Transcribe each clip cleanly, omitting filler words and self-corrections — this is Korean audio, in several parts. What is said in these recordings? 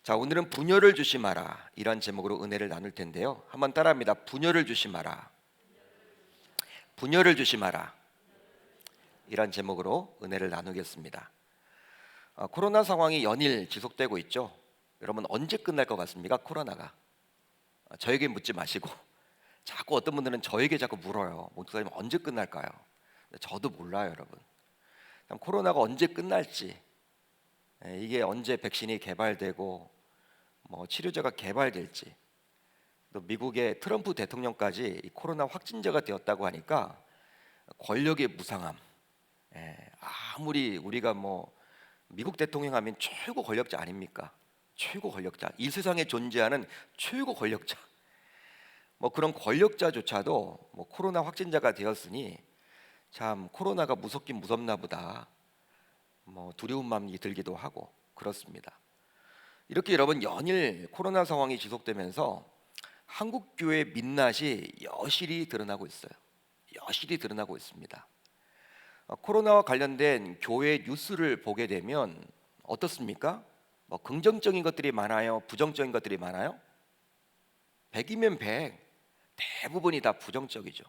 자, 오늘은 분열을 조심하라 이런 제목으로 은혜를 나눌 텐데요. 한번 따라합니다. 분열을 조심하라. 분열을 조심하라. 이런 제목으로 은혜를 나누겠습니다. 코로나 상황이 연일 지속되고 있죠. 여러분 언제 끝날 것 같습니까? 코로나가. 저에게 묻지 마시고 자꾸 어떤 분들은 저에게 자꾸 물어요. 목사님 언제 끝날까요? 저도 몰라요, 여러분. 코로나가 언제 끝날지, 이게 언제 백신이 개발되고 치료제가 개발될지, 또 미국의 트럼프 대통령까지 이 코로나 확진자가 되었다고 하니까 권력의 무상함. 아무리 우리가 미국 대통령 하면 최고 권력자 아닙니까? 최고 권력자, 이 세상에 존재하는 최고 권력자. 그런 권력자조차도 코로나 확진자가 되었으니 참 코로나가 무섭긴 무섭나 보다, 두려운 마음이 들기도 하고 그렇습니다. 이렇게 여러분 연일 코로나 상황이 지속되면서 한국 교회의 민낯이 여실히 드러나고 있어요. 여실히 드러나고 있습니다. 코로나와 관련된 교회 뉴스를 보게 되면 어떻습니까? 긍정적인 것들이 많아요? 부정적인 것들이 많아요? 100이면 100, 대부분이 다 부정적이죠.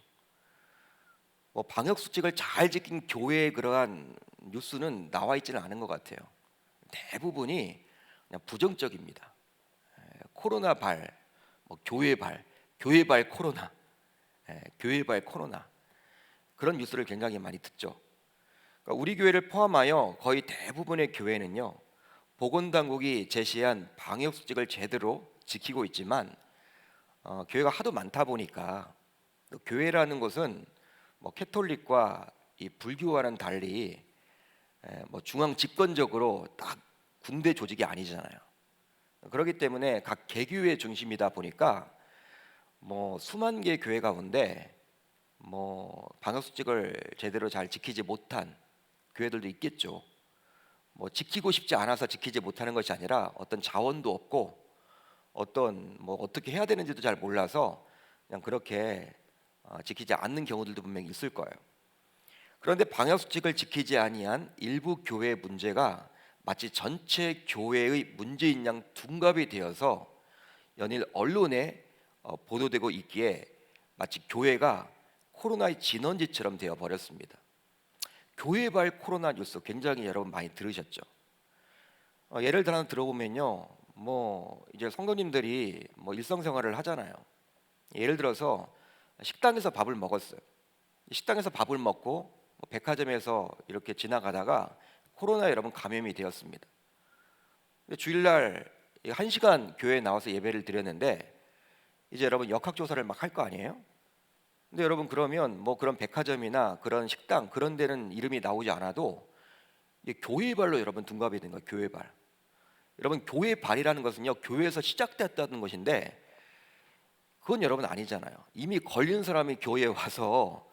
방역 수칙을 잘 지킨 교회의 그러한 뉴스는 나와 있지는 않은 것 같아요. 대부분이 그냥 부정적입니다. 코로나 발, 교회 발, 교회 발 코로나, 교회 발 코로나, 그런 뉴스를 굉장히 많이 듣죠. 그러니까 우리 교회를 포함하여 거의 대부분의 교회는요, 보건당국이 제시한 방역 수칙을 제대로 지키고 있지만 교회가 하도 많다 보니까, 또 교회라는 것은 캐톨릭과 이 불교와는 달리 중앙 집권적으로 딱 군대 조직이 아니잖아요. 그렇기 때문에 각 개교회 중심이다 보니까 수만 개 교회 가운데 방역 수칙을 제대로 잘 지키지 못한 교회들도 있겠죠. 지키고 싶지 않아서 지키지 못하는 것이 아니라 어떤 자원도 없고 어떻게 해야 되는지도 잘 몰라서 그냥 그렇게 지키지 않는 경우들도 분명히 있을 거예요. 그런데 방역 수칙을 지키지 아니한 일부 교회의 문제가 마치 전체 교회의 문제인 양 둔갑이 되어서 연일 언론에 보도되고 있기에 마치 교회가 코로나의 진원지처럼 되어 버렸습니다. 교회발 코로나 뉴스 굉장히 여러분 많이 들으셨죠? 예를 들어 하나 들어보면요, 이제 성도님들이 일상생활을 하잖아요. 예를 들어서 식당에서 밥을 먹었어요. 식당에서 밥을 먹고 백화점에서 이렇게 지나가다가 코로나에 여러분 감염이 되었습니다. 주일날 1시간 교회에 나와서 예배를 드렸는데 이제 여러분 역학조사를 막 할 거 아니에요? 근데 여러분 그러면 그런 백화점이나 그런 식당 그런 데는 이름이 나오지 않아도 교회발로 여러분 둔갑이 된 거예요. 교회발. 여러분 교회발이라는 것은요, 교회에서 시작됐다는 것인데 그건 여러분 아니잖아요. 이미 걸린 사람이 교회에 와서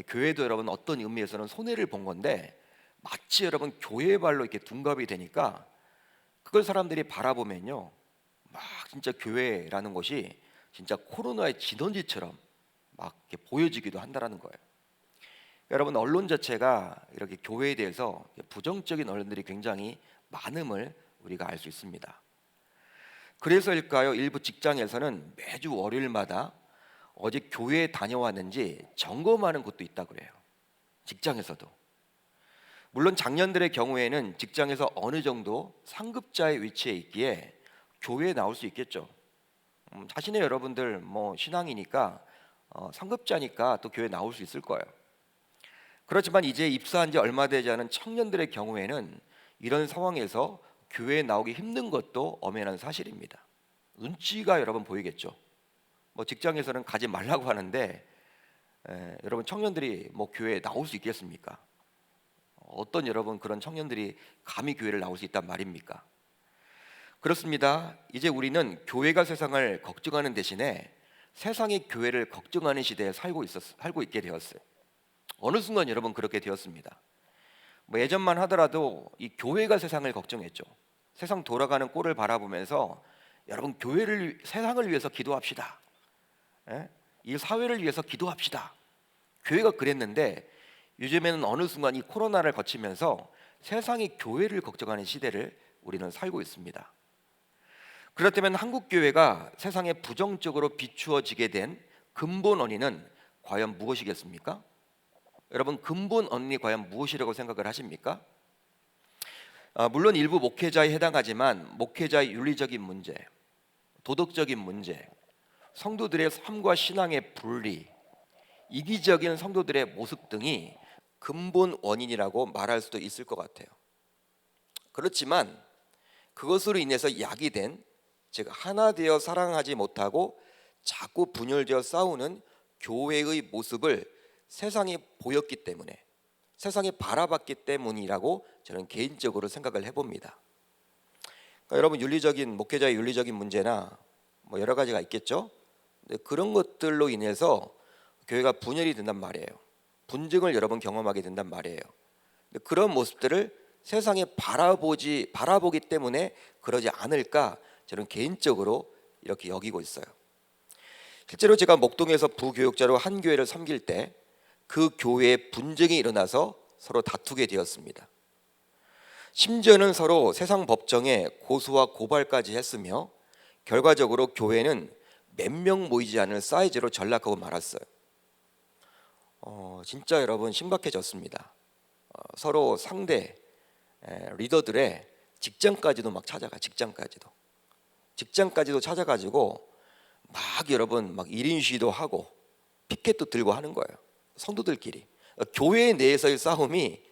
교회도 여러분 어떤 의미에서는 손해를 본 건데 마치 여러분 교회발로 이렇게 둔갑이 되니까 그걸 사람들이 바라보면요, 막 진짜 교회라는 것이 진짜 코로나의 진원지처럼 막 이렇게 보여지기도 한다라는 거예요. 여러분 언론 자체가 이렇게 교회에 대해서 부정적인 언론들이 굉장히 많음을 우리가 알 수 있습니다. 그래서일까요? 일부 직장에서는 매주 월요일마다 어제 교회에 다녀왔는지 점검하는 곳도 있다 그래요. 직장에서도. 물론 장년들의 경우에는 직장에서 어느 정도 상급자의 위치에 있기에 교회에 나올 수 있겠죠. 자신의 여러분들 신앙이니까 상급자니까 또 교회에 나올 수 있을 거예요. 그렇지만 이제 입사한 지 얼마 되지 않은 청년들의 경우에는 이런 상황에서 교회에 나오기 힘든 것도 엄연한 사실입니다. 눈치가 여러분 보이겠죠. 직장에서는 가지 말라고 하는데 여러분 청년들이 교회에 나올 수 있겠습니까? 어떤 여러분 그런 청년들이 감히 교회를 나올 수 있단 말입니까? 그렇습니다. 이제 우리는 교회가 세상을 걱정하는 대신에 세상이 교회를 걱정하는 시대에 살고 있게 되었어요. 어느 순간 여러분 그렇게 되었습니다. 예전만 하더라도 이 교회가 세상을 걱정했죠. 세상 돌아가는 꼴을 바라보면서 여러분 세상을 위해서 기도합시다. 이 사회를 위해서 기도합시다. 교회가 그랬는데 요즘에는 어느 순간 이 코로나를 거치면서 세상이 교회를 걱정하는 시대를 우리는 살고 있습니다. 그렇다면 한국 교회가 세상에 부정적으로 비추어지게 된 근본 원인은 과연 무엇이겠습니까? 여러분, 근본 원인이 과연 무엇이라고 생각을 하십니까? 물론 일부 목회자에 해당하지만 목회자의 윤리적인 문제, 도덕적인 문제, 성도들의 삶과 신앙의 분리, 이기적인 성도들의 모습 등이 근본 원인이라고 말할 수도 있을 것 같아요. 그렇지만 그것으로 인해서 야기된, 즉 하나 되어 사랑하지 못하고 자꾸 분열되어 싸우는 교회의 모습을 세상이 보였기 때문에, 세상이 바라봤기 때문이라고 저는 개인적으로 생각을 해봅니다. 그러니까 여러분, 윤리적인 목회자의 윤리적인 문제나 뭐 여러 가지가 있겠죠. 근데 그런 것들로 인해서 교회가 분열이 된단 말이에요. 분쟁을 여러 번 경험하게 된단 말이에요. 근데 그런 모습들을 세상에 바라보기 때문에 그러지 않을까, 저는 개인적으로 이렇게 여기고 있어요. 실제로 제가 목동에서 부교육자로 한 교회를 섬길 때 그 교회에 분쟁이 일어나서 서로 다투게 되었습니다. 심지어는 서로 세상 법정에 고소와 고발까지 했으며 결과적으로 교회는 몇 명 모이지 않을 사이즈로 전락하고 말았어요. 진짜 여러분 심각해졌습니다. 서로 상대 리더들의 직장까지도 막 찾아가, 직장까지도 찾아가지고 막 여러분 막 1인 시위도 하고 피켓도 들고 하는 거예요. 성도들끼리. 교회 내에서의 싸움이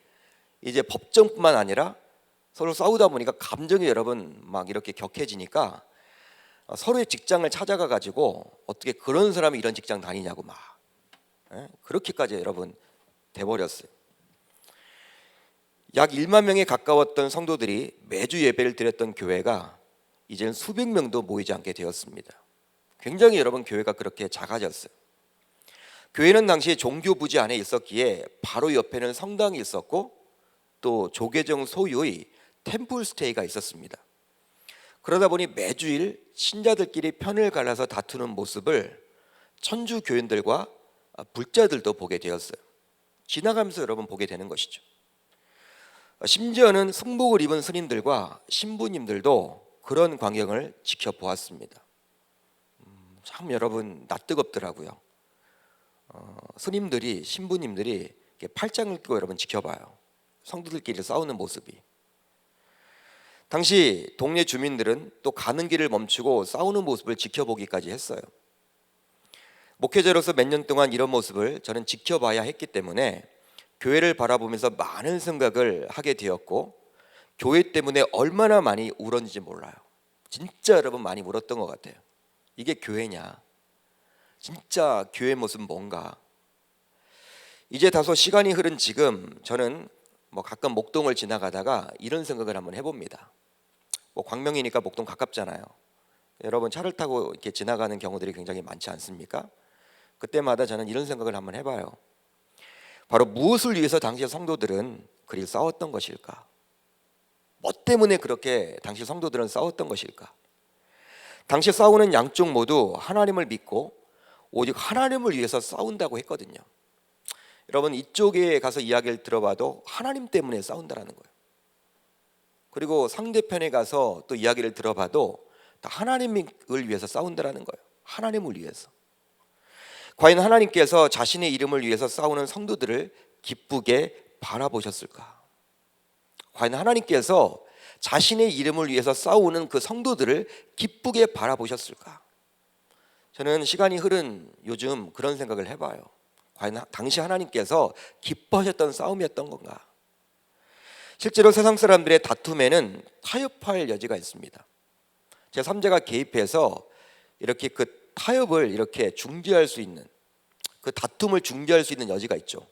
이제 법정뿐만 아니라 서로 싸우다 보니까 감정이 여러분 막 이렇게 격해지니까 서로의 직장을 찾아가 가지고 어떻게 그런 사람이 이런 직장 다니냐고 막 그렇게까지 여러분 돼버렸어요. 약 1만 명에 가까웠던 성도들이 매주 예배를 드렸던 교회가 이제는 수백 명도 모이지 않게 되었습니다. 굉장히 여러분 교회가 그렇게 작아졌어요. 교회는 당시 종교 부지 안에 있었기에 바로 옆에는 성당이 있었고 또 조계종 소유의 템플 스테이가 있었습니다. 그러다 보니 매주일 신자들끼리 편을 갈라서 다투는 모습을 천주 교인들과 불자들도 보게 되었어요. 지나가면서 여러분 보게 되는 것이죠. 심지어는 승복을 입은 스님들과 신부님들도 그런 광경을 지켜보았습니다. 참 여러분 낯뜨겁더라고요. 스님들이, 신부님들이 팔짱을 끼고 여러분 지켜봐요. 성도들끼리 싸우는 모습이. 당시 동네 주민들은 또 가는 길을 멈추고 싸우는 모습을 지켜보기까지 했어요. 목회자로서 몇 년 동안 이런 모습을 저는 지켜봐야 했기 때문에 교회를 바라보면서 많은 생각을 하게 되었고, 교회 때문에 얼마나 많이 울었는지 몰라요. 진짜 여러분 많이 울었던 것 같아요. 이게 교회냐? 진짜 교회 모습 뭔가? 이제 다소 시간이 흐른 지금 저는 가끔 목동을 지나가다가 이런 생각을 한번 해봅니다. 광명이니까 목동 가깝잖아요. 여러분 차를 타고 이렇게 지나가는 경우들이 굉장히 많지 않습니까? 그때마다 저는 이런 생각을 한번 해봐요. 바로 무엇을 위해서 당시 성도들은 그리 싸웠던 것일까? 뭐 때문에 그렇게 당시 성도들은 싸웠던 것일까? 당시 싸우는 양쪽 모두 하나님을 믿고 오직 하나님을 위해서 싸운다고 했거든요. 여러분 이쪽에 가서 이야기를 들어봐도 하나님 때문에 싸운다라는 거예요. 그리고 상대편에 가서 또 이야기를 들어봐도 다 하나님을 위해서 싸운다라는 거예요. 하나님을 위해서. 과연 하나님께서 자신의 이름을 위해서 싸우는 성도들을 기쁘게 바라보셨을까? 과연 하나님께서 자신의 이름을 위해서 싸우는 그 성도들을 기쁘게 바라보셨을까? 저는 시간이 흐른 요즘 그런 생각을 해봐요. 과연 당시 하나님께서 기뻐하셨던 싸움이었던 건가? 실제로 세상 사람들의 다툼에는 타협할 여지가 있습니다. 제3자가 개입해서 이렇게 그 타협을 이렇게 중지할 수 있는, 그 다툼을 중지할 수 있는 여지가 있죠.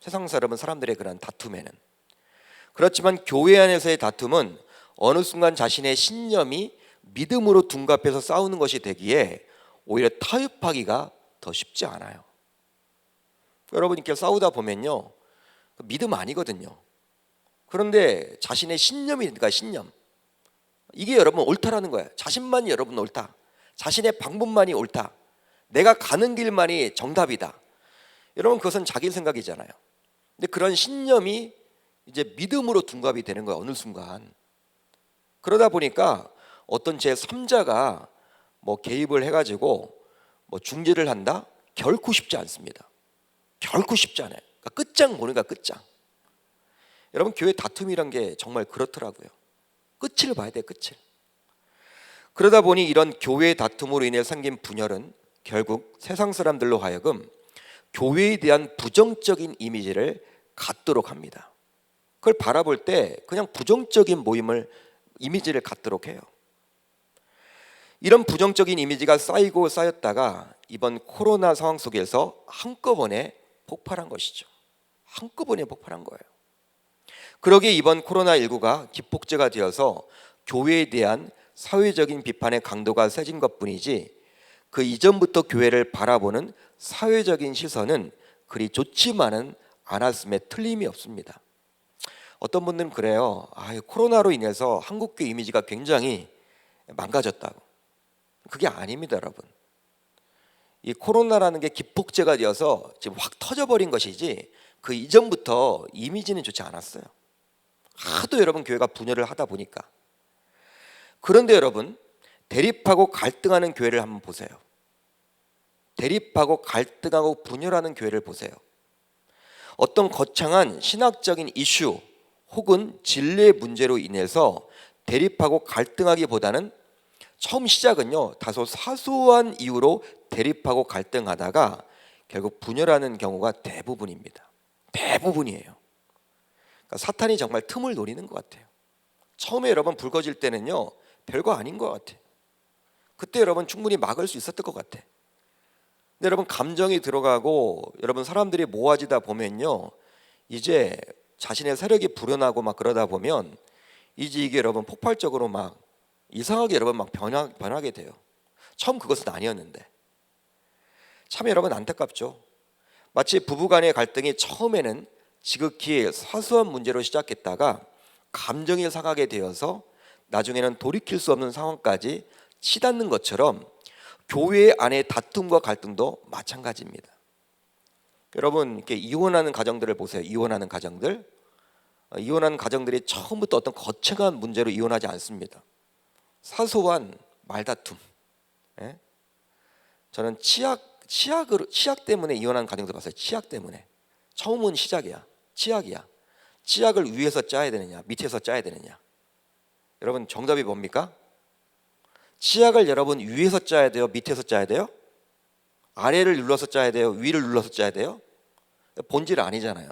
세상 사람들의 그런 다툼에는. 그렇지만 교회 안에서의 다툼은 어느 순간 자신의 신념이 믿음으로 둔갑해서 싸우는 것이 되기에 오히려 타협하기가 더 쉽지 않아요. 여러분 이렇게 싸우다 보면요, 믿음 아니거든요. 그런데 자신의 신념이니까 신념, 이게 여러분 옳다라는 거예요. 자신만이 여러분 옳다, 자신의 방법만이 옳다, 내가 가는 길만이 정답이다. 여러분 그것은 자기 생각이잖아요. 근데 그런 신념이 이제 믿음으로 둔갑이 되는 거예요. 어느 순간. 그러다 보니까 어떤 제3자가 뭐 개입을 해가지고 뭐 중재를 한다? 결코 쉽지 않습니다. 결코 쉽지 않아요. 그러니까 끝장 보니까 끝장. 여러분, 교회 다툼이란 게 정말 그렇더라고요. 끝을 봐야 돼, 끝을. 그러다 보니 이런 교회 다툼으로 인해 생긴 분열은 결국 세상 사람들로 하여금 교회에 대한 부정적인 이미지를 갖도록 합니다. 그걸 바라볼 때 그냥 부정적인 이미지를 갖도록 해요. 이런 부정적인 이미지가 쌓이고 쌓였다가 이번 코로나 상황 속에서 한꺼번에 폭발한 것이죠. 한꺼번에 폭발한 거예요. 그러기에 이번 코로나19가 기폭제가 되어서 교회에 대한 사회적인 비판의 강도가 세진 것뿐이지, 그 이전부터 교회를 바라보는 사회적인 시선은 그리 좋지만은 않았음에 틀림이 없습니다. 어떤 분들은 그래요. 코로나로 인해서 한국교회 이미지가 굉장히 망가졌다고. 그게 아닙니다, 여러분. 이 코로나라는 게 기폭제가 되어서 지금 확 터져버린 것이지, 그 이전부터 이미지는 좋지 않았어요. 하도 여러분 교회가 분열을 하다 보니까. 그런데 여러분, 대립하고 갈등하는 교회를 한번 보세요. 대립하고 갈등하고 분열하는 교회를 보세요. 어떤 거창한 신학적인 이슈 혹은 진리의 문제로 인해서 대립하고 갈등하기보다는 처음 시작은요, 다소 사소한 이유로 대립하고 갈등하다가 결국 분열하는 경우가 대부분입니다. 대부분이에요. 그러니까 사탄이 정말 틈을 노리는 것 같아요. 처음에 여러분 불 꺼질 때는요, 별거 아닌 것 같아요. 그때 여러분 충분히 막을 수 있었던 것 같아. 근데 여러분 감정이 들어가고 여러분 사람들이 모아지다 보면요, 이제 자신의 세력이 불어나고 막 그러다 보면 이제 이게 여러분 폭발적으로 막 이상하게 여러분 막 변하게 돼요. 처음 그것은 아니었는데. 참 여러분 안타깝죠. 마치 부부간의 갈등이 처음에는 지극히 사소한 문제로 시작했다가 감정이 상하게 되어서 나중에는 돌이킬 수 없는 상황까지 치닫는 것처럼 교회 안의 다툼과 갈등도 마찬가지입니다. 여러분, 이렇게 이혼하는 가정들을 보세요. 이혼하는 가정들이 처음부터 어떤 거창한 문제로 이혼하지 않습니다. 사소한 말다툼. 예? 저는 치약 때문에 이혼하는 가정도 봤어요. 치약 때문에. 처음은 시작이야. 치약이야. 치약을 위에서 짜야 되느냐, 밑에서 짜야 되느냐. 여러분 정답이 뭡니까? 치약을 여러분 위에서 짜야 돼요? 밑에서 짜야 돼요? 아래를 눌러서 짜야 돼요? 위를 눌러서 짜야 돼요? 본질 아니잖아요.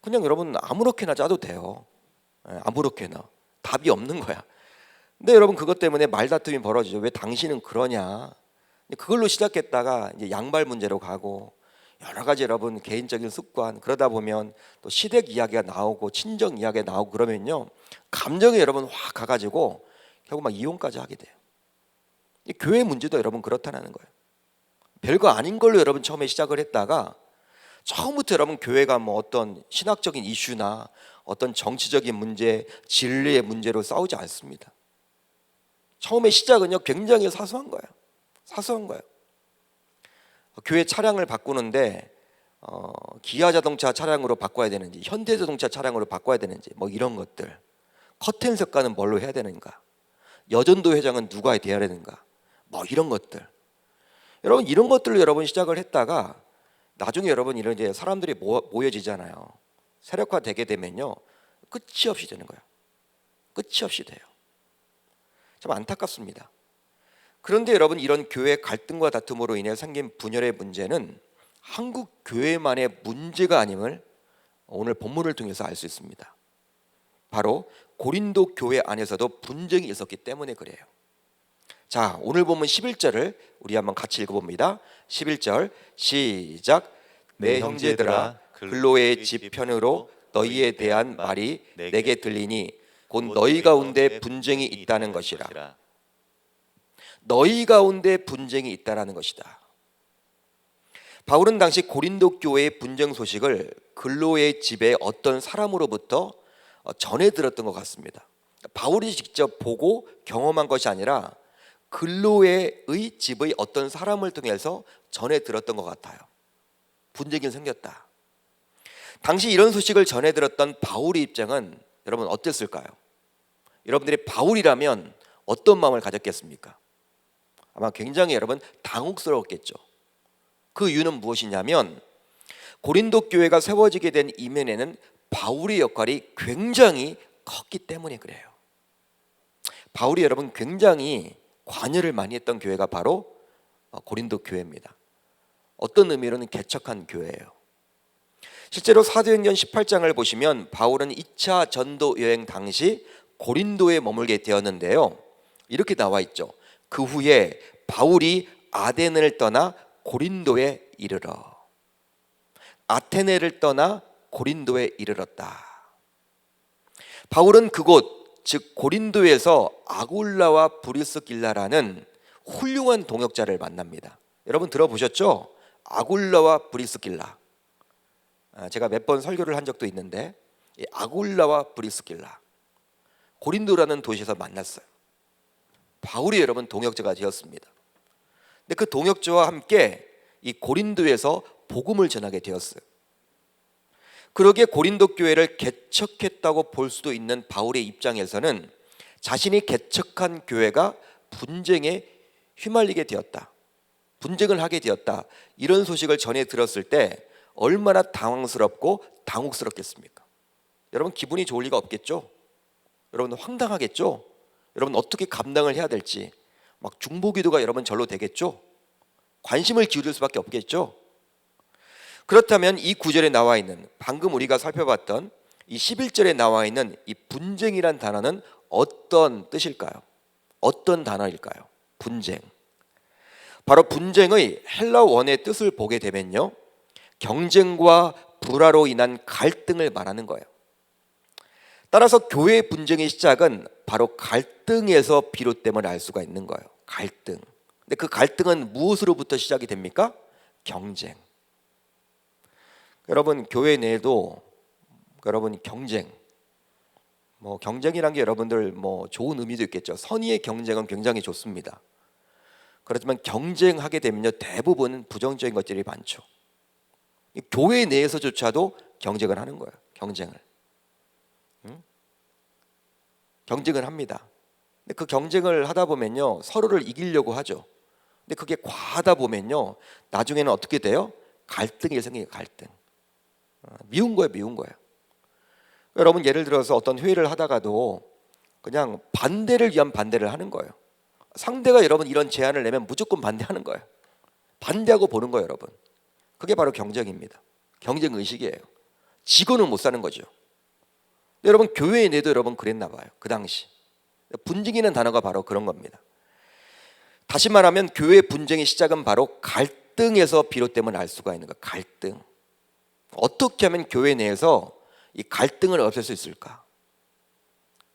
그냥 여러분 아무렇게나 짜도 돼요. 아무렇게나. 답이 없는 거야. 근데 여러분 그것 때문에 말다툼이 벌어지죠. 왜 당신은 그러냐. 그걸로 시작했다가 이제 양발 문제로 가고 여러 가지 여러분 개인적인 습관, 그러다 보면 또 시댁 이야기가 나오고 친정 이야기가 나오고 그러면요, 감정이 여러분 확 가가지고 결국 막 이혼까지 하게 돼요. 교회 문제도 여러분 그렇다는 거예요. 별거 아닌 걸로 여러분 처음에 시작을 했다가 처음부터 여러분 교회가 뭐 어떤 신학적인 이슈나 어떤 정치적인 문제, 진리의 문제로 싸우지 않습니다. 처음에 시작은요 굉장히 사소한 거예요. 사소한 거예요. 교회 차량을 바꾸는데 기아 자동차 차량으로 바꿔야 되는지, 현대 자동차 차량으로 바꿔야 되는지, 뭐 이런 것들. 커튼 색깔은 뭘로 해야 되는가, 여전도 회장은 누가 돼야 되는가, 뭐 이런 것들. 여러분 이런 것들로 여러분 시작을 했다가 나중에 여러분 이런 이제 사람들이 모여지잖아요. 세력화 되게 되면요 끝이 없이 되는 거예요. 끝이 없이 돼요. 참 안타깝습니다. 그런데 여러분 이런 교회 갈등과 다툼으로 인해 생긴 분열의 문제는 한국 교회만의 문제가 아님을 오늘 본문을 통해서 알 수 있습니다. 바로 고린도 교회 안에서도 분쟁이 있었기 때문에 그래요. 자, 오늘 본문 11절을 우리 한번 같이 읽어봅니다. 11절 시작. 내 형제들아, 글로의 집 편으로 너희에 대한 말이 내게 들리니 곧 너희 가운데 분쟁이 있다는 것이라. 너희 가운데 분쟁이 있다라는 것이다. 바울은 당시 고린도 교회의 분쟁 소식을 글로의 집의 어떤 사람으로부터 전해 들었던 것 같습니다. 바울이 직접 보고 경험한 것이 아니라 글로의 집의 어떤 사람을 통해서 전해 들었던 것 같아요. 분쟁이 생겼다. 당시 이런 소식을 전해 들었던 바울의 입장은 여러분 어땠을까요? 여러분들이 바울이라면 어떤 마음을 가졌겠습니까? 아마 굉장히 여러분 당혹스러웠겠죠. 그 이유는 무엇이냐면 고린도 교회가 세워지게 된 이면에는 바울의 역할이 굉장히 컸기 때문에 그래요. 바울이 여러분 굉장히 관여를 많이 했던 교회가 바로 고린도 교회입니다. 어떤 의미로는 개척한 교회예요. 실제로 사도행전 18장을 보시면 바울은 2차 전도 여행 당시 고린도에 머물게 되었는데요. 이렇게 나와 있죠. 그 후에 바울이 아데네를 떠나 고린도에 이르러 아테네를 떠나 고린도에 이르렀다. 바울은 그곳 즉 고린도에서 아굴라와 브리스길라라는 훌륭한 동역자를 만납니다. 여러분 들어보셨죠? 아굴라와 브리스길라. 제가 몇 번 설교를 한 적도 있는데 이 아굴라와 브리스길라 고린도라는 도시에서 만났어요. 바울이 여러분 동역자가 되었습니다. 근데 그 동역자와 함께 이 고린도에서 복음을 전하게 되었어요. 그러기에 고린도 교회를 개척했다고 볼 수도 있는 바울의 입장에서는 자신이 개척한 교회가 분쟁에 휘말리게 되었다, 분쟁을 하게 되었다, 이런 소식을 전해 들었을 때 얼마나 당황스럽고 당혹스럽겠습니까? 여러분 기분이 좋을 리가 없겠죠? 여러분 황당하겠죠? 여러분 어떻게 감당을 해야 될지 막 중보기도가 여러분 절로 되겠죠? 관심을 기울일 수밖에 없겠죠? 그렇다면 이 구절에 나와 있는 방금 우리가 살펴봤던 이 11절에 나와 있는 이 분쟁이란 단어는 어떤 뜻일까요? 어떤 단어일까요? 분쟁. 바로 분쟁의 헬라 원의 뜻을 보게 되면요, 경쟁과 불화로 인한 갈등을 말하는 거예요. 따라서 교회의 분쟁의 시작은 바로 갈등에서 비롯됨을 알 수가 있는 거예요. 갈등. 근데 그 갈등은 무엇으로부터 시작이 됩니까? 경쟁. 여러분 교회 내에도 여러분 경쟁, 경쟁이란 게 여러분들 좋은 의미도 있겠죠. 선의의 경쟁은 굉장히 좋습니다. 그렇지만 경쟁하게 되면요 대부분 부정적인 것들이 많죠. 교회 내에서조차도 경쟁을 하는 거예요. 경쟁을 합니다. 근데 그 경쟁을 하다 보면요 서로를 이기려고 하죠. 근데 그게 과하다 보면요 나중에는 어떻게 돼요? 갈등이 생겨요. 갈등. 미운 거예요. 여러분 예를 들어서 어떤 회의를 하다가도 그냥 반대를 위한 반대를 하는 거예요. 상대가 여러분 이런 제안을 내면 무조건 반대하는 거예요. 반대하고 보는 거예요, 여러분. 그게 바로 경쟁입니다. 경쟁 의식이에요. 지고는 못 사는 거죠. 여러분 교회 내도 여러분 그랬나 봐요. 그 당시 분쟁이라는 단어가 바로 그런 겁니다. 다시 말하면 교회 분쟁의 시작은 바로 갈등에서 비롯됨을 알 수가 있는 거예요. 갈등. 어떻게 하면 교회 내에서 이 갈등을 없앨 수 있을까?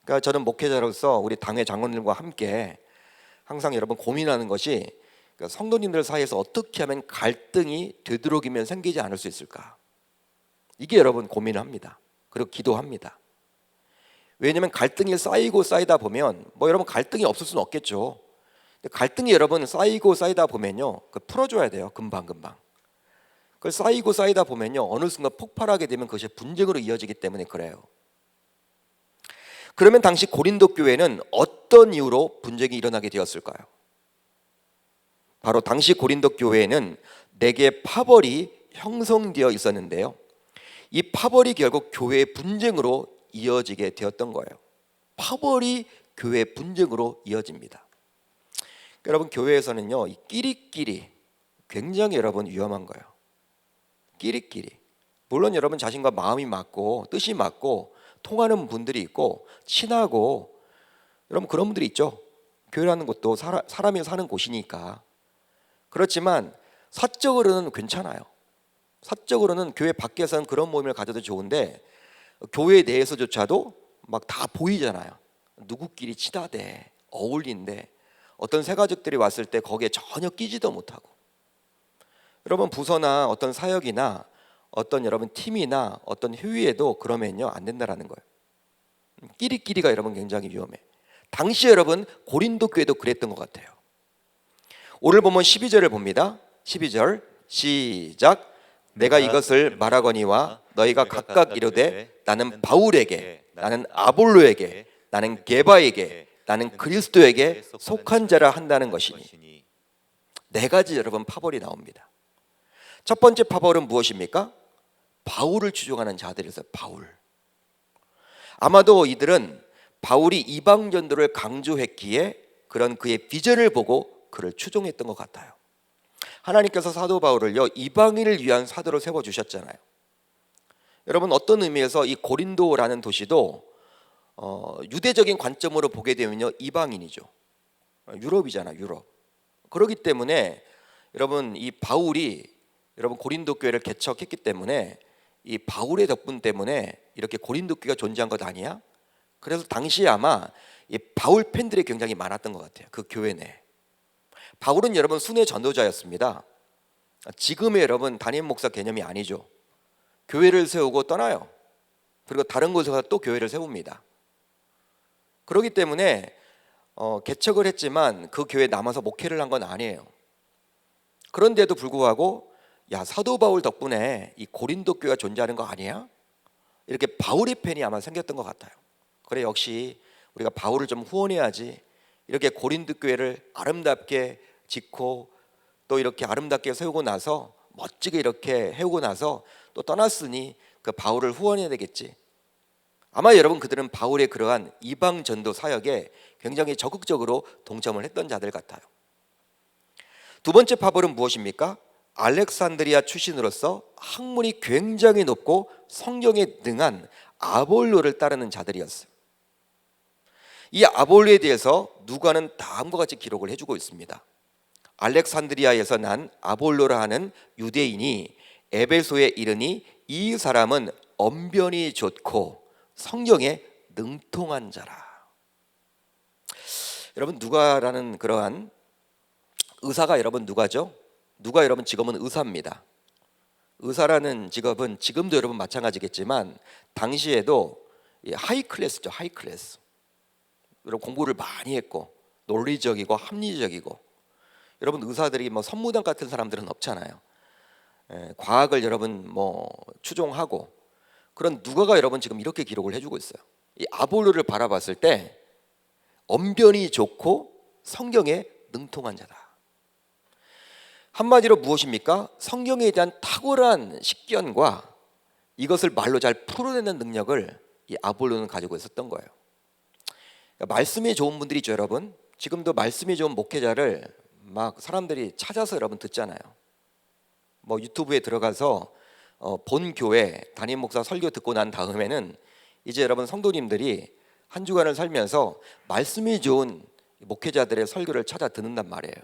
그러니까 저는 목회자로서 우리 당회 장로님과 함께 항상 여러분 고민하는 것이 성도님들 사이에서 어떻게 하면 갈등이 되도록이면 생기지 않을 수 있을까? 이게 여러분 고민합니다. 그리고 기도합니다. 왜냐하면 갈등이 쌓이고 쌓이다 보면 여러분 갈등이 없을 수는 없겠죠. 갈등이 여러분 쌓이고 쌓이다 보면요 풀어줘야 돼요. 금방. 그걸 쌓이고 쌓이다 보면요 어느 순간 폭발하게 되면 그것이 분쟁으로 이어지기 때문에 그래요. 그러면 당시 고린도 교회는 어떤 이유로 분쟁이 일어나게 되었을까요? 바로 당시 고린도 교회에는 4개의 파벌이 형성되어 있었는데요, 이 파벌이 결국 교회의 분쟁으로 이어지게 되었던 거예요. 파벌이 교회의 분쟁으로 이어집니다. 여러분 교회에서는요 이 끼리끼리 굉장히 여러분 위험한 거예요. 끼리끼리. 물론 여러분 자신과 마음이 맞고 뜻이 맞고 통하는 분들이 있고 친하고 여러분 그런 분들이 있죠. 교회라는 것도 사람이 사는 곳이니까. 그렇지만 사적으로는 괜찮아요. 사적으로는 교회 밖에서는 그런 모임을 가져도 좋은데 교회 내에서조차도 막 다 보이잖아요. 누구끼리 친하대, 어울린대. 어떤 새가족들이 왔을 때 거기에 전혀 끼지도 못하고, 여러분 부서나 어떤 사역이나 어떤 여러분 팀이나 어떤 회의에도 그러면요 안 된다라는 거예요. 끼리끼리가 여러분 굉장히 위험해. 당시 여러분 고린도 교회도 그랬던 것 같아요. 오늘 보면 12절을 봅니다. 12절 시작. 내가 이것을 말하거니와 너희가 각각 이르되 나는 바울에게, 나는 아볼로에게, 나는 게바에게, 나는 그리스도에게 속한 자라 한다는 것이니. 네 가지 여러분 파벌이 나옵니다. 첫 번째 파벌은 무엇입니까? 바울을 추종하는 자들이었어요. 바울. 아마도 이들은 바울이 이방 전도를 강조했기에 그런 그의 비전을 보고 그를 추종했던 것 같아요. 하나님께서 사도 바울을요 이방인을 위한 사도로 세워 주셨잖아요. 여러분 어떤 의미에서 이 고린도라는 도시도 유대적인 관점으로 보게 되면요 이방인이죠. 유럽이잖아, 유럽. 그렇기 때문에 여러분 이 바울이 여러분 고린도 교회를 개척했기 때문에 이 바울의 덕분 때문에 이렇게 고린도 교회가 존재한 것 아니야? 그래서 당시에 아마 이 바울 팬들이 굉장히 많았던 것 같아요. 그 교회 내에. 바울은 여러분 순회 전도자였습니다. 지금의 여러분 담임 목사 개념이 아니죠. 교회를 세우고 떠나요. 그리고 다른 곳에서 또 교회를 세웁니다. 그렇기 때문에 개척을 했지만 그 교회에 남아서 목회를 한 건 아니에요. 그런데도 불구하고 야 사도 바울 덕분에 이 고린도 교회가 존재하는 거 아니야? 이렇게 바울의 팬이 아마 생겼던 것 같아요. 그래 역시 우리가 바울을 좀 후원해야지. 이렇게 고린도 교회를 아름답게 짓고 또 이렇게 아름답게 세우고 나서 멋지게 이렇게 해오고 나서 또 떠났으니 그 바울을 후원해야 되겠지. 아마 여러분 그들은 바울의 그러한 이방 전도 사역에 굉장히 적극적으로 동참을 했던 자들 같아요. 두 번째 파벌은 무엇입니까? 알렉산드리아 출신으로서 학문이 굉장히 높고 성경에 능한 아볼로를 따르는 자들이었어요. 이 아볼로에 대해서 누가는 다음과 같이 기록을 해주고 있습니다. 알렉산드리아에서 난 아볼로라 하는 유대인이 에베소에 이르니 이 사람은 언변이 좋고 성경에 능통한 자라. 여러분 누가라는 그러한 의사가 여러분 누가죠? 누가 여러분 직업은 의사입니다. 의사라는 직업은 지금도 여러분 마찬가지겠지만 당시에도 하이 클래스죠. 하이 클래스. 여러분 공부를 많이 했고 논리적이고 합리적이고 여러분 의사들이 뭐 선무당 같은 사람들은 없잖아요. 과학을 여러분 뭐 추종하고 그런 누가가 여러분 지금 이렇게 기록을 해주고 있어요. 이 아볼로를 바라봤을 때 언변이 좋고 성경에 능통한 자다. 한마디로 무엇입니까? 성경에 대한 탁월한 식견과 이것을 말로 잘 풀어내는 능력을 이 아볼로는 가지고 있었던 거예요. 그러니까 말씀이 좋은 분들이 있죠, 여러분. 지금도 말씀이 좋은 목회자를 막 사람들이 찾아서 여러분 듣잖아요. 뭐 유튜브에 들어가서 본 교회 담임 목사 설교 듣고 난 다음에는 이제 여러분 성도님들이 한 주간을 살면서 말씀이 좋은 목회자들의 설교를 찾아 듣는단 말이에요.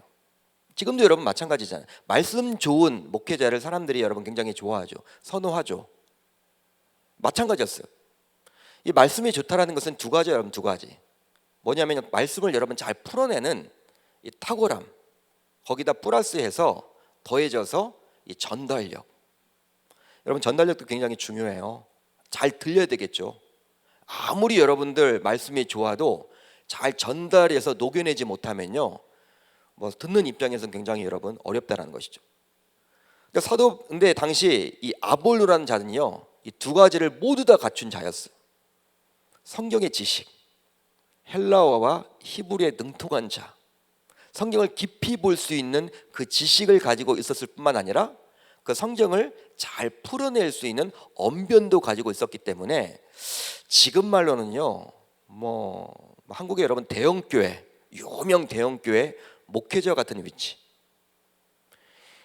지금도 여러분 마찬가지잖아요. 말씀 좋은 목회자를 사람들이 여러분 굉장히 좋아하죠. 선호하죠. 마찬가지였어요. 이 말씀이 좋다라는 것은 두 가지예요, 여러분. 두 가지. 뭐냐면 말씀을 여러분 잘 풀어내는 이 탁월함, 거기다 플러스해서 더해져서 이 전달력. 여러분 전달력도 굉장히 중요해요. 잘 들려야 되겠죠. 아무리 여러분들 말씀이 좋아도 잘 전달해서 녹여내지 못하면요, 뭐 듣는 입장에서는 굉장히 여러분 어렵다라는 것이죠. 그러니까 근데 당시 이 아볼로라는 자는요, 이 두 가지를 모두 다 갖춘 자였어요. 성경의 지식, 헬라어와 히브리에 능통한 자, 성경을 깊이 볼 수 있는 그 지식을 가지고 있었을 뿐만 아니라 그 성경을 잘 풀어낼 수 있는 언변도 가지고 있었기 때문에 지금 말로는요, 뭐 한국의 여러분 대형교회, 유명 대형교회 목회자 같은 위치.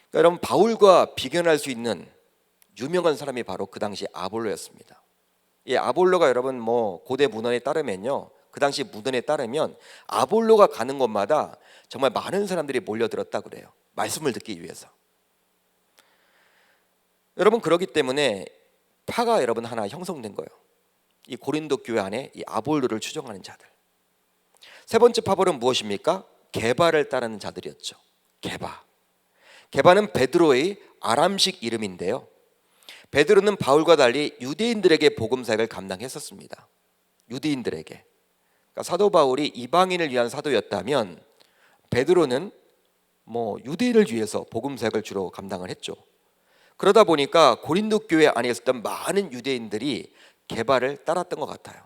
그러니까 여러분 바울과 비견할 수 있는 유명한 사람이 바로 그 당시 아볼로였습니다. 이 아볼로가 여러분 뭐 고대 문헌에 따르면요, 그 당시 문헌에 따르면 아볼로가 가는 곳마다 정말 많은 사람들이 몰려들었다 그래요. 말씀을 듣기 위해서. 여러분 그렇기 때문에 파가 여러분 하나 형성된 거예요. 이 고린도 교회 안에 이 아볼로를 추종하는 자들. 세 번째 파벌은 무엇입니까? 게바를 따르는 자들이었죠. 게바는 베드로의 아람식 이름인데요, 베드로는 바울과 달리 유대인들에게 복음 사역을 감당했었습니다. 유대인들에게. 그러니까 사도 바울이 이방인을 위한 사도였다면 베드로는 뭐 유대인을 위해서 복음 사역을 주로 감당을 했죠. 그러다 보니까 고린도 교회 안에 있었던 많은 유대인들이 게바를 따랐던 것 같아요.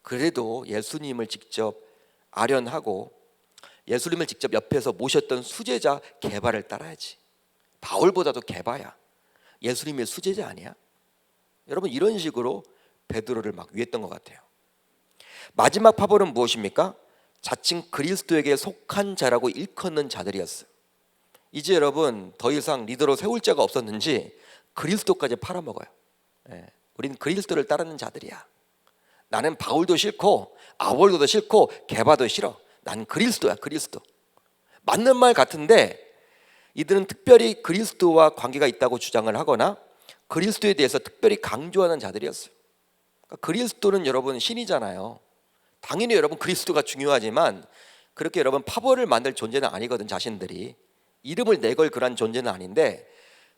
그래도 예수님을 직접 아련하고 예수님을 직접 옆에서 모셨던 수제자 게바를 따라야지. 바울보다도 게바야. 예수님의 수제자 아니야? 여러분, 이런 식으로 베드로를 막 위했던 것 같아요. 마지막 파벌은 무엇입니까? 자칭 그리스도에게 속한 자라고 일컫는 자들이었어요. 이제 여러분 더 이상 리더로 세울 자가 없었는지 그리스도까지 팔아먹어요. 우린 그리스도를 따르는 자들이야. 나는 바울도 싫고 아볼로도 싫고 게바도 싫어. 난 그리스도야, 그리스도. 맞는 말 같은데 이들은 특별히 그리스도와 관계가 있다고 주장을 하거나 그리스도에 대해서 특별히 강조하는 자들이었어요. 그러니까 그리스도는 여러분 신이잖아요. 당연히 여러분 그리스도가 중요하지만 그렇게 여러분 파벌을 만들 존재는 아니거든. 자신들이 이름을 내걸 그런 존재는 아닌데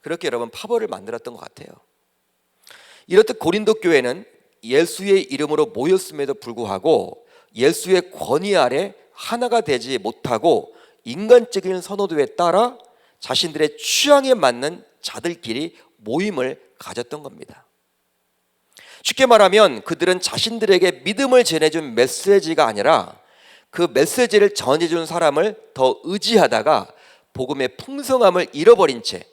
그렇게 여러분 파벌을 만들었던 것 같아요. 이렇듯 고린도 교회는 예수의 이름으로 모였음에도 불구하고 예수의 권위 아래 하나가 되지 못하고 인간적인 선호도에 따라 자신들의 취향에 맞는 자들끼리 모임을 가졌던 겁니다. 쉽게 말하면 그들은 자신들에게 믿음을 전해준 메시지가 아니라 그 메시지를 전해준 사람을 더 의지하다가 복음의 풍성함을 잃어버린 채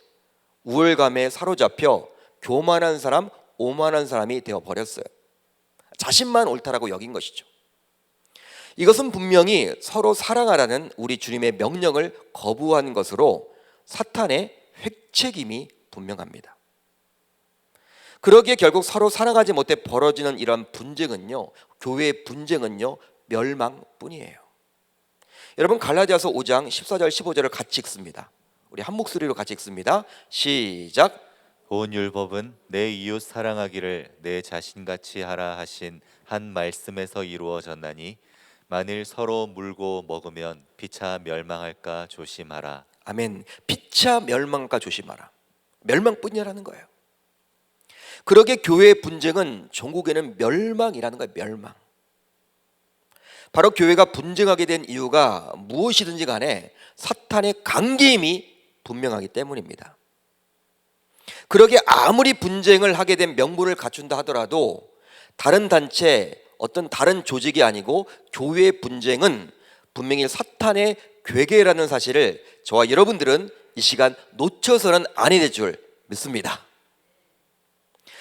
우월감에 사로잡혀 교만한 사람, 오만한 사람이 되어버렸어요. 자신만 옳다라고 여긴 것이죠. 이것은 분명히 서로 사랑하라는 우리 주님의 명령을 거부한 것으로 사탄의 획책임이 분명합니다. 그러기에 결국 서로 사랑하지 못해 벌어지는 이런 분쟁은요, 교회의 분쟁은요, 멸망뿐이에요. 여러분 갈라디아서 5장 14절 15절을 같이 읽습니다. 우리 한 목소리로 같이 읽습니다. 시작. 온 율법은 내 이웃 사랑하기를 내 자신같이 하라 하신 한 말씀에서 이루어졌나니 만일 서로 물고 먹으면 피차 멸망할까 조심하라. 아멘. 피차 멸망할까 조심하라. 멸망뿐이라는 거예요. 그러기에 교회의 분쟁은 종국에는 멸망이라는 거예요. 멸망. 바로 교회가 분쟁하게 된 이유가 무엇이든지 간에 사탄의 강개임이 분명하기 때문입니다. 그러기에 아무리 분쟁을 하게 된 명분을 갖춘다 하더라도 다른 단체, 어떤 다른 조직이 아니고 교회의 분쟁은 분명히 사탄의 괴계라는 사실을 저와 여러분들은 이 시간 놓쳐서는 아니 될 줄 믿습니다.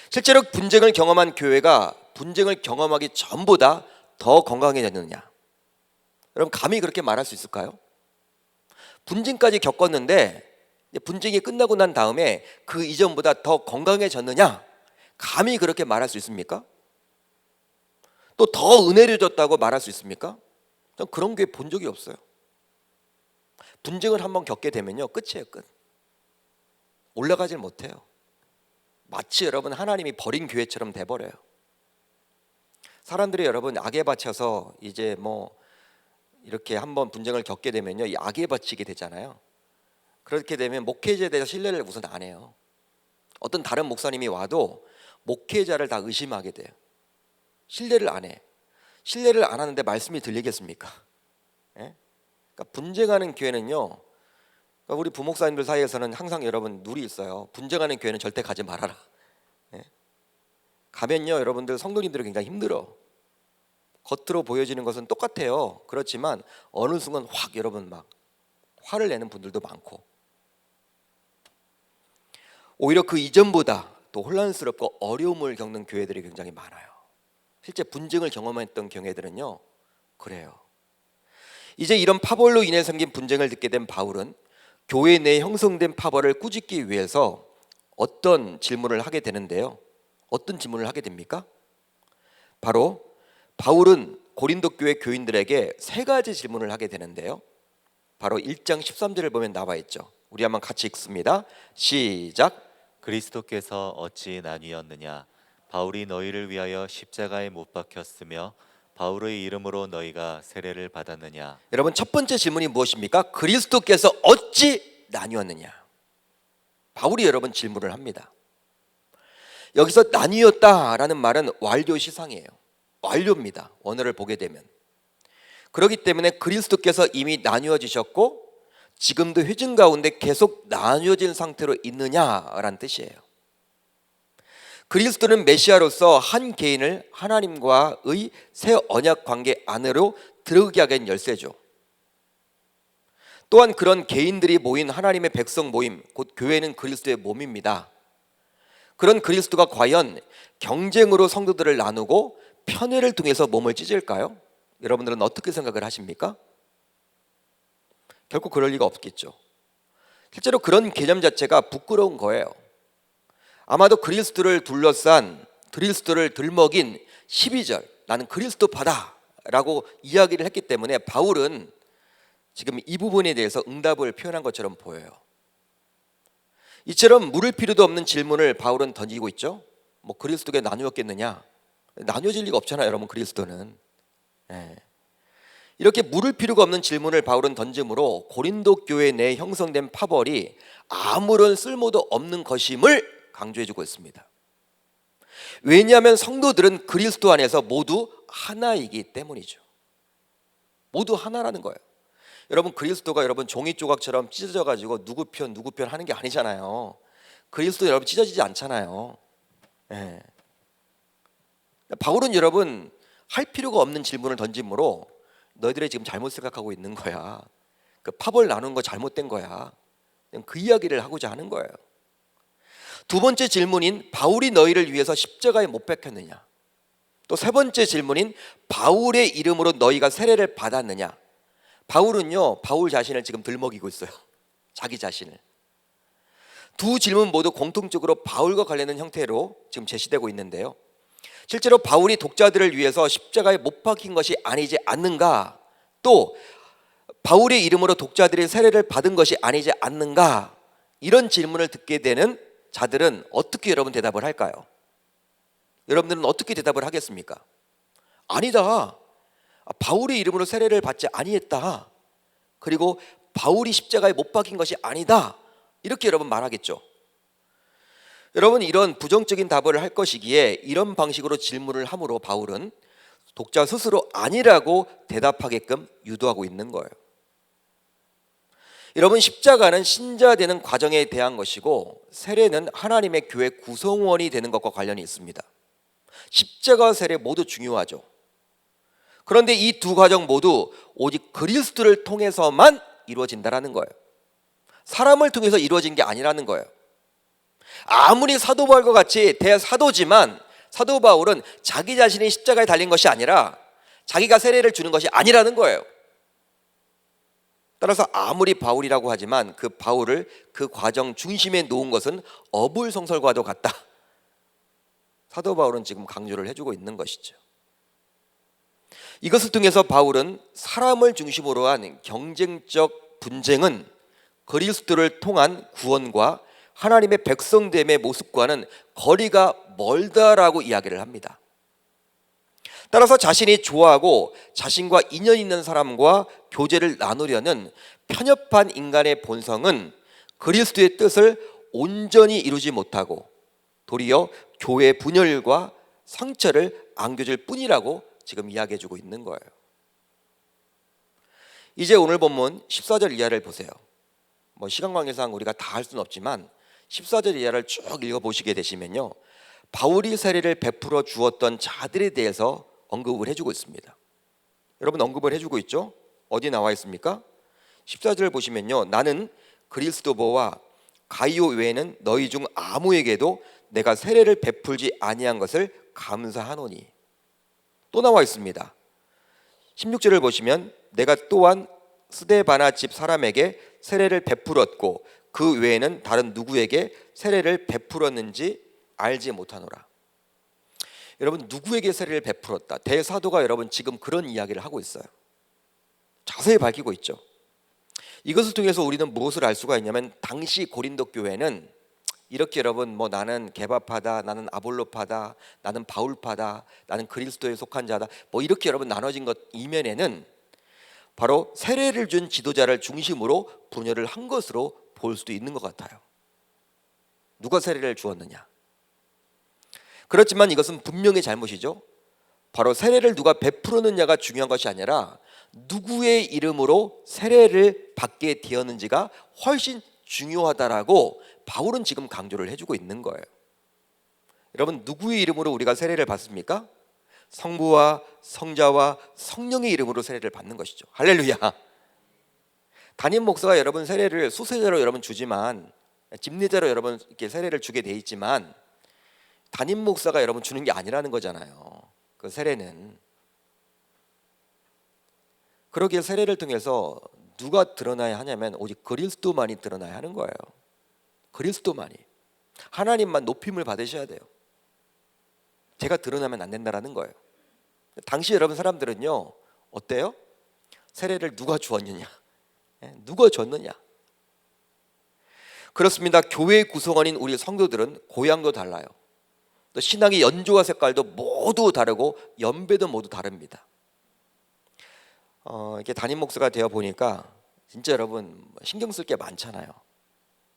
실제로 분쟁을 경험한 교회가 분쟁을 경험하기 전보다 더 건강해졌느냐? 여러분 감히 그렇게 말할 수 있을까요? 분쟁까지 겪었는데 분쟁이 끝나고 난 다음에 그 이전보다 더 건강해졌느냐? 감히 그렇게 말할 수 있습니까? 또 더 은혜로워졌다고 말할 수 있습니까? 전 그런 교회 본 적이 없어요. 분쟁을 한번 겪게 되면요 끝이에요. 끝. 올라가질 못해요. 마치 여러분 하나님이 버린 교회처럼 돼버려요. 사람들이 여러분 악에 바쳐서 이제 뭐 이렇게 한번 분쟁을 겪게 되면요 이 악에 바치게 되잖아요. 그렇게 되면 목회자에 대해서 신뢰를 우선 안 해요. 어떤 다른 목사님이 와도 목회자를 다 의심하게 돼요. 신뢰를 안 해. 신뢰를 안 하는데 말씀이 들리겠습니까? 예? 그러니까 분쟁하는 교회는요, 그러니까 우리 부목사님들 사이에서는 항상 여러분 룰이 있어요. 분쟁하는 교회는 절대 가지 말아라. 예? 가면요 여러분들 성도님들이 굉장히 힘들어. 겉으로 보여지는 것은 똑같아요. 그렇지만 어느 순간 확 여러분 막 화를 내는 분들도 많고, 오히려 그 이전보다 또 혼란스럽고 어려움을 겪는 교회들이 굉장히 많아요. 실제 분쟁을 경험했던 교회들은요 그래요. 이제 이런 파벌로 인해 생긴 분쟁을 듣게 된 바울은 교회 내에 형성된 파벌을 꾸짖기 위해서 어떤 질문을 하게 되는데요. 어떤 질문을 하게 됩니까? 바로 바울은 고린도 교회 교인들에게 세 가지 질문을 하게 되는데요. 바로 1장 13절을 보면 나와 있죠. 우리 한번 같이 읽습니다. 시작. 그리스도께서 어찌 나뉘었느냐? 바울이 너희를 위하여 십자가에 못 박혔으며 바울의 이름으로 너희가 세례를 받았느냐? 여러분 첫 번째 질문이 무엇입니까? 그리스도께서 어찌 나뉘었느냐? 바울이 여러분 질문을 합니다. 여기서 나뉘었다라는 말은 완료시상이에요. 완료입니다. 원어를 보게 되면. 그렇기 때문에 그리스도께서 이미 나뉘어지셨고 지금도 회중 가운데 계속 나뉘어진 상태로 있느냐라는 뜻이에요. 그리스도는 메시아로서 한 개인을 하나님과의 새 언약 관계 안으로 들어가게 하는 열쇠죠. 또한 그런 개인들이 모인 하나님의 백성 모임, 곧 교회는 그리스도의 몸입니다. 그런 그리스도가 과연 경쟁으로 성도들을 나누고 편애를 통해서 몸을 찢을까요? 여러분들은 어떻게 생각을 하십니까? 결코 그럴 리가 없겠죠. 실제로 그런 개념 자체가 부끄러운 거예요. 아마도 그리스도를 둘러싼, 그리스도를 들먹인 12절, 나는 그리스도파다 라고 이야기를 했기 때문에 바울은 지금 이 부분에 대해서 응답을 표현한 것처럼 보여요. 이처럼 물을 필요도 없는 질문을 바울은 던지고 있죠. 뭐 그리스도가 나누었겠느냐? 나뉘어질 리가 없잖아요, 여러분. 그리스도는 이렇게 물을 필요가 없는 질문을 바울은 던짐으로 고린도 교회 내에 형성된 파벌이 아무런 쓸모도 없는 것임을 강조해주고 있습니다. 왜냐하면 성도들은 그리스도 안에서 모두 하나이기 때문이죠. 모두 하나라는 거예요. 여러분, 그리스도가 여러분 종이 조각처럼 찢어져 가지고 누구 편 하는 게 아니잖아요. 그리스도 여러분 찢어지지 않잖아요. 바울은 여러분 할 필요가 없는 질문을 던짐으로 너희들이 지금 잘못 생각하고 있는 거야. 그 파벌 나누는 거 잘못된 거야. 그 이야기를 하고자 하는 거예요. 두 번째 질문인 바울이 너희를 위해서 십자가에 못 박혔느냐? 또 세 번째 질문인 바울의 이름으로 너희가 세례를 받았느냐? 바울은요, 바울 자신을 지금 들먹이고 있어요. 자기 자신을. 두 질문 모두 공통적으로 바울과 관련된 형태로 지금 제시되고 있는데요. 실제로 바울이 독자들을 위해서 십자가에 못 박힌 것이 아니지 않는가? 또 바울의 이름으로 독자들이 세례를 받은 것이 아니지 않는가? 이런 질문을 듣게 되는 자들은 어떻게 여러분 대답을 할까요? 여러분들은 어떻게 대답을 하겠습니까? 아니다. 바울의 이름으로 세례를 받지 아니했다. 그리고 바울이 십자가에 못 박힌 것이 아니다. 이렇게 여러분 말하겠죠. 여러분, 이런 부정적인 답을 할 것이기에 이런 방식으로 질문을 함으로 바울은 독자 스스로 아니라고 대답하게끔 유도하고 있는 거예요. 여러분, 십자가는 신자되는 과정에 대한 것이고 세례는 하나님의 교회 구성원이 되는 것과 관련이 있습니다. 십자가와 세례 모두 중요하죠. 그런데 이 두 과정 모두 오직 그리스도를 통해서만 이루어진다는 거예요. 사람을 통해서 이루어진 게 아니라는 거예요. 아무리 사도 바울과 같이 대사도지만 사도 바울은 자기 자신이 십자가에 달린 것이 아니라 자기가 세례를 주는 것이 아니라는 거예요. 따라서 아무리 바울이라고 하지만 그 바울을 그 과정 중심에 놓은 것은 어불성설과도 같다. 사도 바울은 지금 강조를 해주고 있는 것이죠. 이것을 통해서 바울은 사람을 중심으로 한 경쟁적 분쟁은 그리스도를 통한 구원과 하나님의 백성됨의 모습과는 거리가 멀다라고 이야기를 합니다. 따라서 자신이 좋아하고 자신과 인연 있는 사람과 교제를 나누려는 편협한 인간의 본성은 그리스도의 뜻을 온전히 이루지 못하고 도리어 교회 분열과 상처를 안겨줄 뿐이라고 지금 이야기해주고 있는 거예요. 이제 오늘 본문 14절 이하를 보세요. 뭐 시간 관계상 우리가 다 할 수는 없지만 14절 이하를 쭉 읽어보시게 되시면요, 바울이 세례를 베풀어 주었던 자들에 대해서 언급을 해주고 있습니다. 여러분, 언급을 해주고 있죠? 어디 나와 있습니까? 14절을 보시면요, 나는 그리스도보와 가이오 외에는 너희 중 아무에게도 내가 세례를 베풀지 아니한 것을 감사하노니. 또 나와 있습니다. 16절을 보시면 내가 또한 스데바나 집 사람에게 세례를 베풀었고 그 외에는 다른 누구에게 세례를 베풀었는지 알지 못하노라. 여러분, 누구에게 세례를 베풀었다? 대사도가 여러분 지금 그런 이야기를 하고 있어요. 자세히 밝히고 있죠. 이것을 통해서 우리는 무엇을 알 수가 있냐면 당시 고린도 교회는 이렇게 여러분 뭐 나는 게바파다, 나는 아볼로파다, 나는 바울파다, 나는 그리스도에 속한 자다, 뭐 이렇게 여러분 나눠진 것 이면에는 바로 세례를 준 지도자를 중심으로 분열을 한 것으로 볼 수도 있는 것 같아요. 누가 세례를 주었느냐? 그렇지만 이것은 분명히 잘못이죠. 바로 세례를 누가 베풀었느냐가 중요한 것이 아니라 누구의 이름으로 세례를 받게 되었는지가 훨씬 중요하다라고 바울은 지금 강조를 해주고 있는 거예요. 여러분, 누구의 이름으로 우리가 세례를 받습니까? 성부와 성자와 성령의 이름으로 세례를 받는 것이죠. 할렐루야. 담임 목사가 여러분 세례를 수세자로 여러분 주지만, 집례자로 여러분 이렇게 세례를 주게 돼 있지만, 담임 목사가 여러분 주는 게 아니라는 거잖아요. 그 세례는. 그러기에 세례를 통해서 누가 드러나야 하냐면 오직 그리스도만이 드러나야 하는 거예요. 그리스도만이. 하나님만 높임을 받으셔야 돼요. 제가 드러나면 안 된다라는 거예요. 당시 여러분 사람들은요, 어때요? 세례를 누가 주었느냐? 누가 줬느냐? 그렇습니다. 교회 구성원인 우리 성도들은 고향도 달라요. 또 신앙의 연조와 색깔도 모두 다르고 연배도 모두 다릅니다. 이렇게 담임 목사가 되어 보니까 진짜 여러분 신경 쓸 게 많잖아요.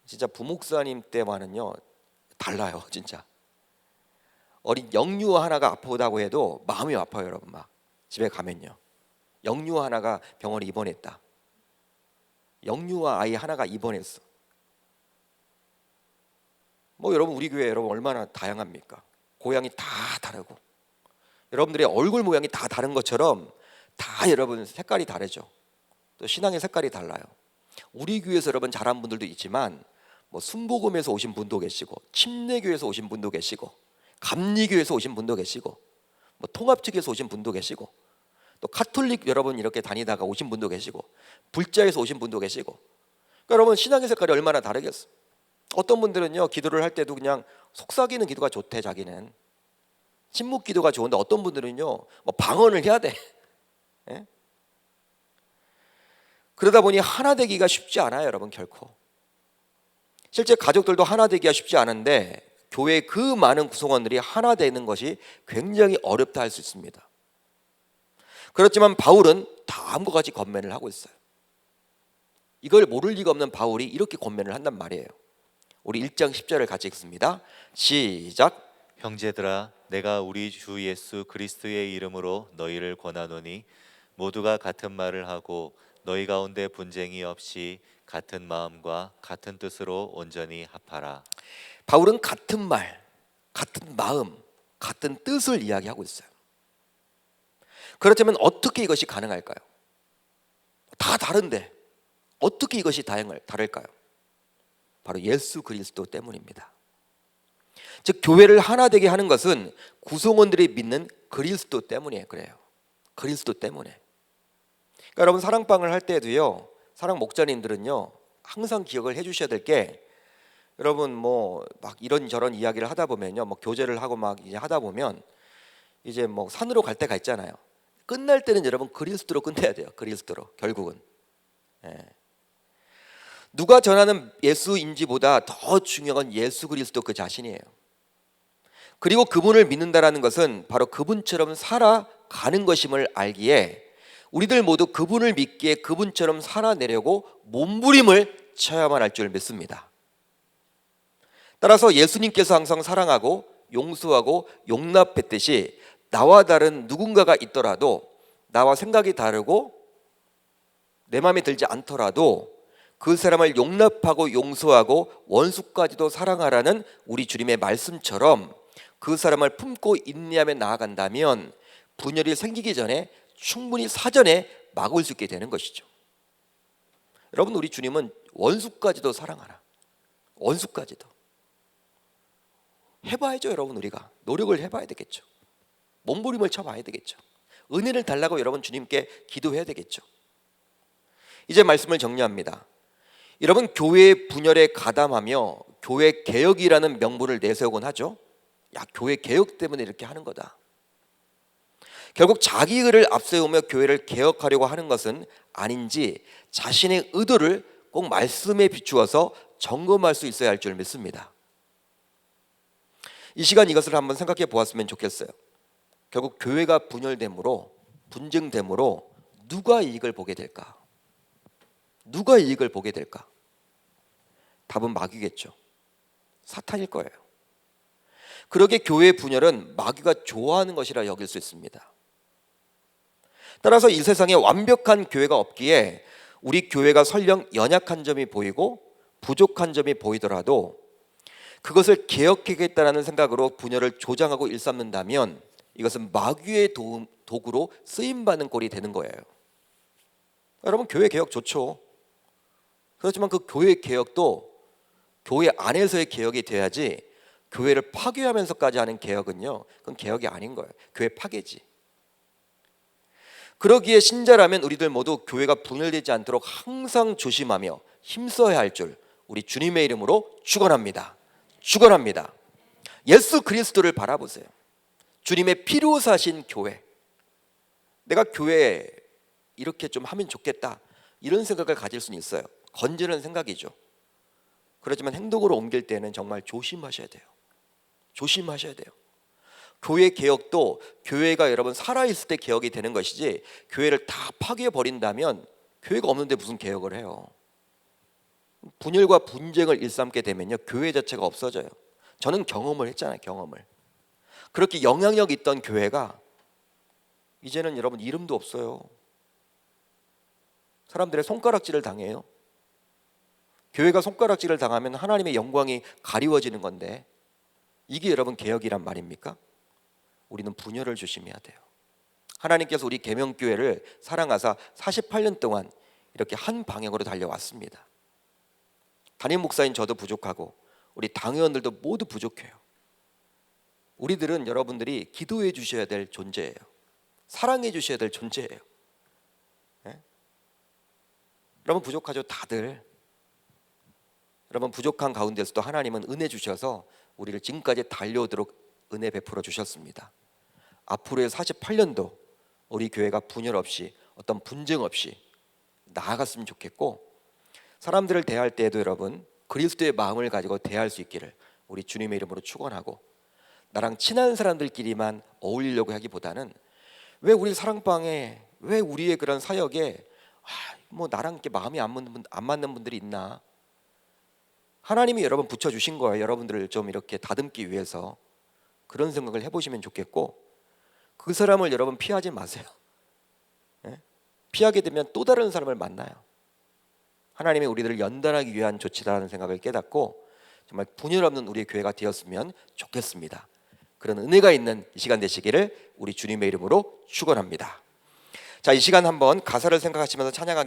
진짜 부목사님 때와는요 달라요, 진짜. 어린 영유 하나가 아프다고 해도 마음이 아파요, 여러분. 막 집에 가면요, 영유 하나가 병원에 입원했다. 영유아 아이 하나가 입원했어. 뭐 여러분 우리 교회 여러분 얼마나 다양합니까? 고향이 다 다르고 여러분들의 얼굴 모양이 다 다른 것처럼 다 여러분 색깔이 다르죠. 또 신앙의 색깔이 달라요. 우리 교회에서 여러분 잘한 분들도 있지만 뭐 순복음에서 오신 분도 계시고, 침례교에서 오신 분도 계시고, 감리교에서 오신 분도 계시고, 뭐 통합측에서 오신 분도 계시고, 또 카톨릭 여러분 이렇게 다니다가 오신 분도 계시고, 불자에서 오신 분도 계시고. 그러니까 여러분 신앙의 색깔이 얼마나 다르겠어. 어떤 분들은요 기도를 할 때도 그냥 속삭이는 기도가 좋대. 자기는 침묵 기도가 좋은데 어떤 분들은요 뭐 방언을 해야 돼. 예? 그러다 보니 하나 되기가 쉽지 않아요, 여러분. 결코. 실제 가족들도 하나 되기가 쉽지 않은데 교회 그 많은 구성원들이 하나 되는 것이 굉장히 어렵다 할 수 있습니다. 그렇지만 바울은 다음과 같이 권면을 하고 있어요. 이걸 모를 리가 없는 바울이 이렇게 권면을 한단 말이에요. 우리 1장 10절을 같이 읽습니다. 시작. 형제들아, 내가 우리 주 예수 그리스도의 이름으로 너희를 권하노니 모두가 같은 말을 하고 너희 가운데 분쟁이 없이 같은 마음과 같은 뜻으로 온전히 합하라. 바울은 같은 말, 같은 마음, 같은 뜻을 이야기하고 있어요. 그렇다면 어떻게 이것이 가능할까요? 다 다른데 어떻게 이것이 다를까요? 바로 예수 그리스도 때문입니다. 즉 교회를 하나 되게 하는 것은 구성원들이 믿는 그리스도 때문이에요. 그래요. 그리스도 때문에. 그러니까 여러분 사랑방을 할 때도요, 사랑 목자님들은요 항상 기억을 해주셔야 될 게, 여러분 뭐 막 이런저런 이야기를 하다 보면요, 뭐 교제를 하고 막 이제 하다 보면 이제 뭐 산으로 갈 때가 있잖아요. 끝날 때는 여러분 그리스도로 끝내야 돼요. 그리스도로 결국은. 예. 누가 전하는 예수인지보다 더 중요한 건 예수 그리스도 그 자신이에요. 그리고 그분을 믿는다라는 것은 바로 그분처럼 살아가는 것임을 알기에 우리들 모두 그분을 믿기에 그분처럼 살아내려고 몸부림을 쳐야만 할 줄 믿습니다. 따라서 예수님께서 항상 사랑하고 용서하고 용납했듯이 나와 다른 누군가가 있더라도, 나와 생각이 다르고 내 마음에 들지 않더라도 그 사람을 용납하고 용서하고 원수까지도 사랑하라는 우리 주님의 말씀처럼 그 사람을 품고 인내하며 나아간다면 분열이 생기기 전에 충분히 사전에 막을 수 있게 되는 것이죠. 여러분 우리 주님은 원수까지도 사랑하라. 원수까지도. 해봐야죠. 여러분 우리가 노력을 해봐야 되겠죠. 몸부림을 쳐봐야 되겠죠. 은혜를 달라고 여러분 주님께 기도해야 되겠죠. 이제 말씀을 정리합니다. 여러분 교회의 분열에 가담하며 교회 개혁이라는 명분을 내세우곤 하죠. 야, 교회 개혁 때문에 이렇게 하는 거다. 결국 자기 의를 앞세우며 교회를 개혁하려고 하는 것은 아닌지 자신의 의도를 꼭 말씀에 비추어서 점검할 수 있어야 할 줄 믿습니다. 이 시간 이것을 한번 생각해 보았으면 좋겠어요. 결국 교회가 분열됨으로, 분쟁됨으로 누가 이익을 보게 될까? 누가 이익을 보게 될까? 답은 마귀겠죠. 사탄일 거예요. 그러기에 교회의 분열은 마귀가 좋아하는 것이라 여길 수 있습니다. 따라서 이 세상에 완벽한 교회가 없기에 우리 교회가 설령 연약한 점이 보이고 부족한 점이 보이더라도 그것을 개혁하겠다는 생각으로 분열을 조장하고 일삼는다면 이것은 마귀의 도구로 쓰임받는 꼴이 되는 거예요. 여러분, 교회 개혁 좋죠. 그렇지만 그 교회 개혁도 교회 안에서의 개혁이 돼야지, 교회를 파괴하면서까지 하는 개혁은요, 그건 개혁이 아닌 거예요. 교회 파괴지. 그러기에 신자라면 우리들 모두 교회가 분열되지 않도록 항상 조심하며 힘써야 할 줄 우리 주님의 이름으로 축원합니다. 축원합니다. 예수 그리스도를 바라보세요. 주님의 피로 사신 교회. 내가 교회에 이렇게 좀 하면 좋겠다, 이런 생각을 가질 수는 있어요. 건지는 생각이죠. 그렇지만 행동으로 옮길 때는 정말 조심하셔야 돼요. 조심하셔야 돼요. 교회 개혁도 교회가 여러분 살아있을 때 개혁이 되는 것이지, 교회를 다 파괴해버린다면 교회가 없는데 무슨 개혁을 해요. 분열과 분쟁을 일삼게 되면요, 교회 자체가 없어져요. 저는 경험을 했잖아요. 경험을. 그렇게 영향력 있던 교회가 이제는 여러분 이름도 없어요. 사람들의 손가락질을 당해요. 교회가 손가락질을 당하면 하나님의 영광이 가리워지는 건데, 이게 여러분 개혁이란 말입니까? 우리는 분열을 조심해야 돼요. 하나님께서 우리 계명교회를 사랑하사 48년 동안 이렇게 한 방향으로 달려왔습니다. 담임 목사인 저도 부족하고 우리 당회원들도 모두 부족해요. 우리들은 여러분들이 기도해 주셔야 될 존재예요. 사랑해 주셔야 될 존재예요. 네? 여러분 부족하죠, 다들. 여러분 부족한 가운데서도 하나님은 은혜 주셔서 우리를 지금까지 달려오도록 은혜 베풀어 주셨습니다. 앞으로의 48년도 우리 교회가 분열 없이, 어떤 분쟁 없이 나아갔으면 좋겠고, 사람들을 대할 때에도 여러분 그리스도의 마음을 가지고 대할 수 있기를 우리 주님의 이름으로 축원하고, 나랑 친한 사람들끼리만 어울리려고 하기보다는, 왜 우리 사랑방에, 왜 우리의 그런 사역에 뭐 나랑 이렇게 마음이 안 맞는 분들이 있나? 하나님이 여러분 붙여주신 거예요. 여러분들을 좀 이렇게 다듬기 위해서. 그런 생각을 해보시면 좋겠고, 그 사람을 여러분 피하지 마세요. 네? 피하게 되면 또 다른 사람을 만나요. 하나님이 우리들을 연단하기 위한 조치다라는 생각을 깨닫고 정말 분열 없는 우리의 교회가 되었으면 좋겠습니다. 그런 은혜가 있는 이 시간 되시기를 우리 주님의 이름으로 축원합니다. 자, 이 시간 한번 가사를 생각하시면서 찬양하겠습니다.